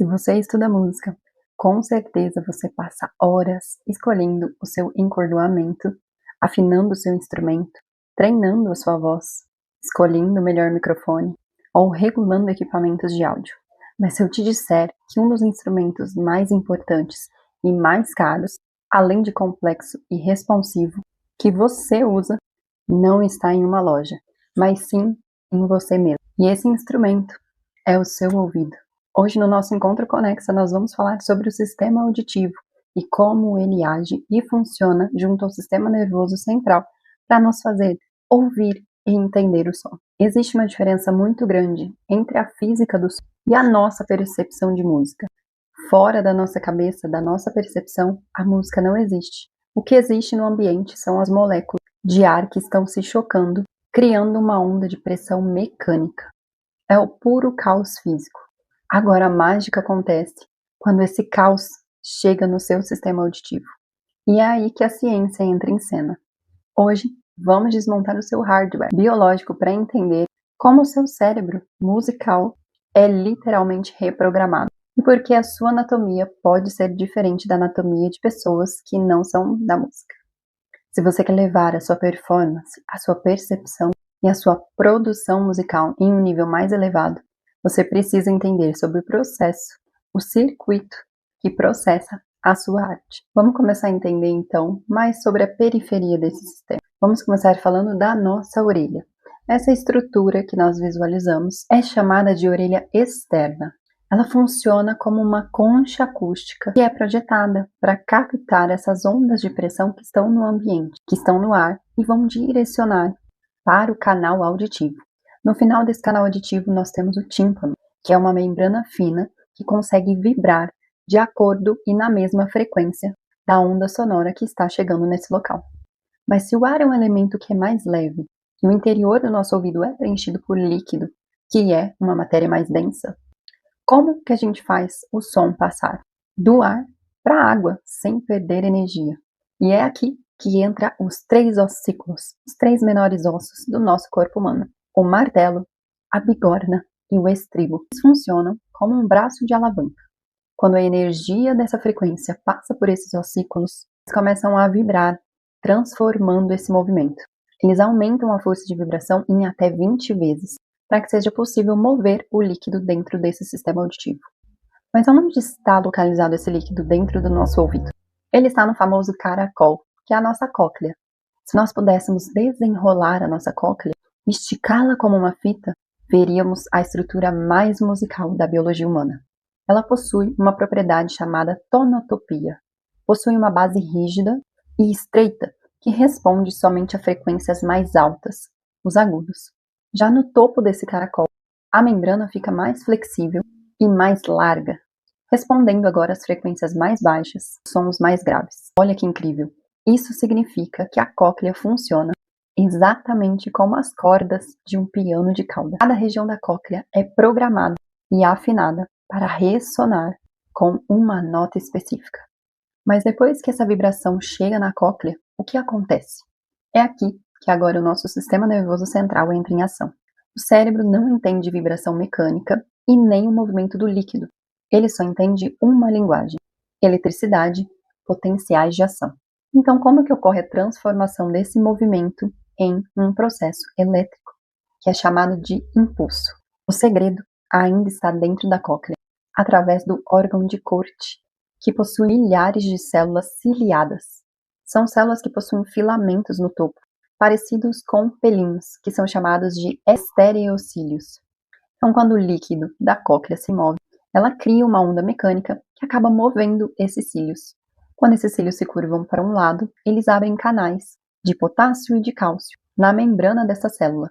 Se você estuda música, com certeza você passa horas escolhendo o seu encordoamento, afinando o seu instrumento, treinando a sua voz, escolhendo o melhor microfone ou regulando equipamentos de áudio. Mas se eu te disser que um dos instrumentos mais importantes e mais caros, além de complexo e responsivo, que você usa, não está em uma loja, mas sim em você mesmo. E esse instrumento é o seu ouvido. Hoje no nosso Encontro Conexa nós vamos falar sobre o sistema auditivo e como ele age e funciona junto ao sistema nervoso central para nos fazer ouvir e entender o som. Existe uma diferença muito grande entre a física do som e a nossa percepção de música. Fora da nossa cabeça, da nossa percepção, a música não existe. O que existe no ambiente são as moléculas de ar que estão se chocando, criando uma onda de pressão mecânica. É o puro caos físico. Agora a mágica acontece quando esse caos chega no seu sistema auditivo. E é aí que a ciência entra em cena. Hoje, vamos desmontar o seu hardware biológico para entender como o seu cérebro musical é literalmente reprogramado. E por que a sua anatomia pode ser diferente da anatomia de pessoas que não são da música. Se você quer levar a sua performance, a sua percepção e a sua produção musical em um nível mais elevado, você precisa entender sobre o processo, o circuito que processa a sua arte. Vamos começar a entender então mais sobre a periferia desse sistema. Vamos começar falando da nossa orelha. Essa estrutura que nós visualizamos é chamada de orelha externa. Ela funciona como uma concha acústica que é projetada para captar essas ondas de pressão que estão no ambiente, que estão no ar e vão direcionar para o canal auditivo. No final desse canal auditivo nós temos o tímpano, que é uma membrana fina que consegue vibrar de acordo e na mesma frequência da onda sonora que está chegando nesse local. Mas se o ar é um elemento que é mais leve e o interior do nosso ouvido é preenchido por líquido, que é uma matéria mais densa, como que a gente faz o som passar do ar para a água sem perder energia? E é aqui que entra os 3 ossículos, os 3 menores ossos do nosso corpo humano. O martelo, a bigorna e o estribo. Eles funcionam como um braço de alavanca. Quando a energia dessa frequência passa por esses ossículos, eles começam a vibrar, transformando esse movimento. Eles aumentam a força de vibração em até 20 vezes, para que seja possível mover o líquido dentro desse sistema auditivo. Mas onde está localizado esse líquido dentro do nosso ouvido? Ele está no famoso caracol, que é a nossa cóclea. Se nós pudéssemos desenrolar a nossa cóclea, esticá-la como uma fita, veríamos a estrutura mais musical da biologia humana. Ela possui uma propriedade chamada tonotopia. Possui uma base rígida e estreita que responde somente a frequências mais altas, os agudos. Já no topo desse caracol, a membrana fica mais flexível e mais larga, respondendo agora às frequências mais baixas, sons mais graves. Olha que incrível! Isso significa que a cóclea funciona exatamente como as cordas de um piano de cauda. Cada região da cóclea é programada e afinada para ressonar com uma nota específica. Mas depois que essa vibração chega na cóclea, o que acontece? É aqui que agora o nosso sistema nervoso central entra em ação. O cérebro não entende vibração mecânica e nem o movimento do líquido. Ele só entende uma linguagem: eletricidade, potenciais de ação. Então, como que ocorre a transformação desse movimento em um processo elétrico, que é chamado de impulso? O segredo ainda está dentro da cóclea, através do órgão de Corte, que possui milhares de células ciliadas. São células que possuem filamentos no topo, parecidos com pelinhos, que são chamados de estereocílios. Então, quando o líquido da cóclea se move, ela cria uma onda mecânica que acaba movendo esses cílios. Quando esses cílios se curvam para um lado, eles abrem canais de potássio e de cálcio na membrana dessa célula.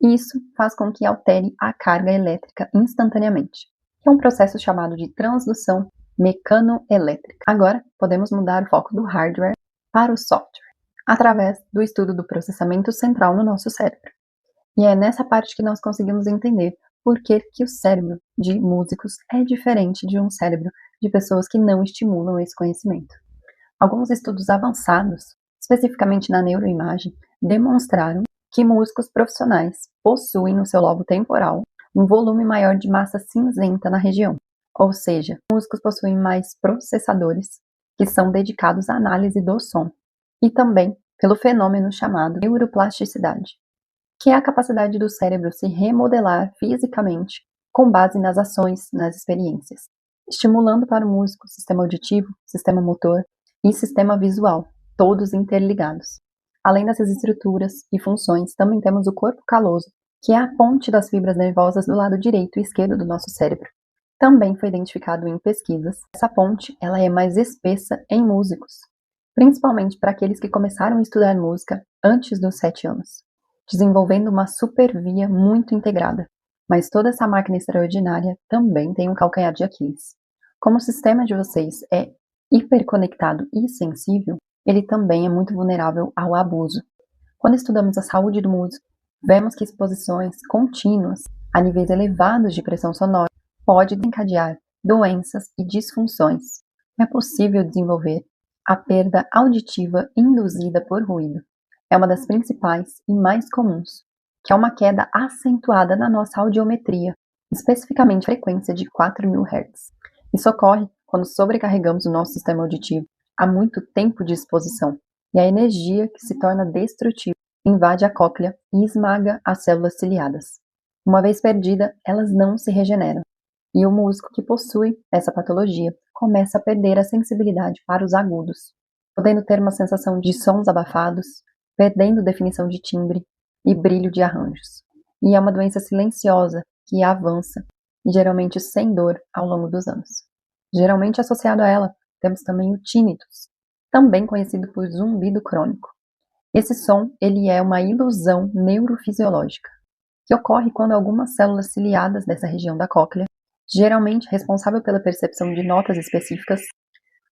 Isso faz com que altere a carga elétrica instantaneamente, que é um processo chamado de transdução mecanoelétrica. Agora, podemos mudar o foco do hardware para o software, através do estudo do processamento central no nosso cérebro. E é nessa parte que nós conseguimos entender por que o cérebro de músicos é diferente de um cérebro de pessoas que não estimulam esse conhecimento. Alguns estudos avançados, especificamente na neuroimagem, demonstraram que músicos profissionais possuem no seu lobo temporal um volume maior de massa cinzenta na região, ou seja, músicos possuem mais processadores que são dedicados à análise do som, e também pelo fenômeno chamado neuroplasticidade, que é a capacidade do cérebro se remodelar fisicamente com base nas ações, nas experiências, estimulando para o músico o sistema auditivo, sistema motor e sistema visual, todos interligados. Além dessas estruturas e funções, também temos o corpo caloso, que é a ponte das fibras nervosas do lado direito e esquerdo do nosso cérebro. Também foi identificado em pesquisas, essa ponte ela é mais espessa em músicos, principalmente para aqueles que começaram a estudar música antes dos 7 anos, desenvolvendo uma supervia muito integrada. Mas toda essa máquina extraordinária também tem um calcanhar de Aquiles. Como o sistema de vocês é hiperconectado e sensível, ele também é muito vulnerável ao abuso. Quando estudamos a saúde do músico, vemos que exposições contínuas a níveis elevados de pressão sonora pode desencadear doenças e disfunções. É possível desenvolver a perda auditiva induzida por ruído. É uma das principais e mais comuns, que é uma queda acentuada na nossa audiometria, especificamente a frequência de 4.000 Hz. Isso ocorre quando sobrecarregamos o nosso sistema auditivo há muito tempo de exposição, e a energia que se torna destrutiva invade a cóclea e esmaga as células ciliadas. Uma vez perdida, elas não se regeneram, e o músico que possui essa patologia começa a perder a sensibilidade para os agudos, podendo ter uma sensação de sons abafados, perdendo definição de timbre e brilho de arranjos. E é uma doença silenciosa que avança, e geralmente sem dor ao longo dos anos. Geralmente associado a ela, temos também o tinnitus, também conhecido por zumbido crônico. Esse som ele é uma ilusão neurofisiológica, que ocorre quando algumas células ciliadas dessa região da cóclea, geralmente responsável pela percepção de notas específicas,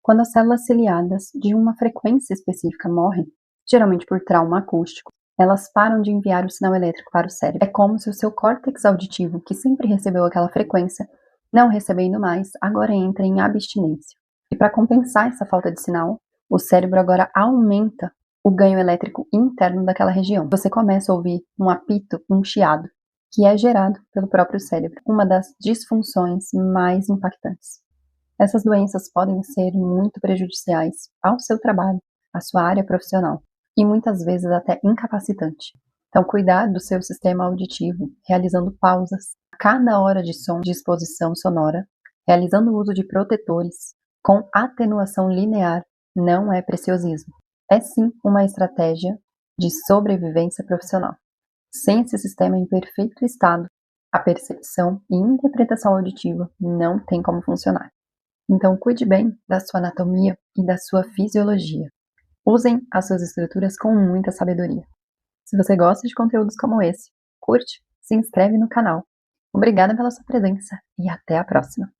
quando as células ciliadas de uma frequência específica morrem, geralmente por trauma acústico, elas param de enviar o sinal elétrico para o cérebro. É como se o seu córtex auditivo, que sempre recebeu aquela frequência, não recebendo mais, agora entra em abstinência. E para compensar essa falta de sinal, o cérebro agora aumenta o ganho elétrico interno daquela região. Você começa a ouvir um apito, um chiado, que é gerado pelo próprio cérebro, uma das disfunções mais impactantes. Essas doenças podem ser muito prejudiciais ao seu trabalho, à sua área profissional, e muitas vezes até incapacitante. Então, cuidar do seu sistema auditivo, realizando pausas a cada hora de som de exposição sonora, realizando o uso de protetores com atenuação linear, não é preciosismo. É sim uma estratégia de sobrevivência profissional. Sem esse sistema em perfeito estado, a percepção e interpretação auditiva não tem como funcionar. Então, cuide bem da sua anatomia e da sua fisiologia. Usem as suas estruturas com muita sabedoria. Se você gosta de conteúdos como esse, curte, se inscreve no canal. Obrigada pela sua presença e até a próxima!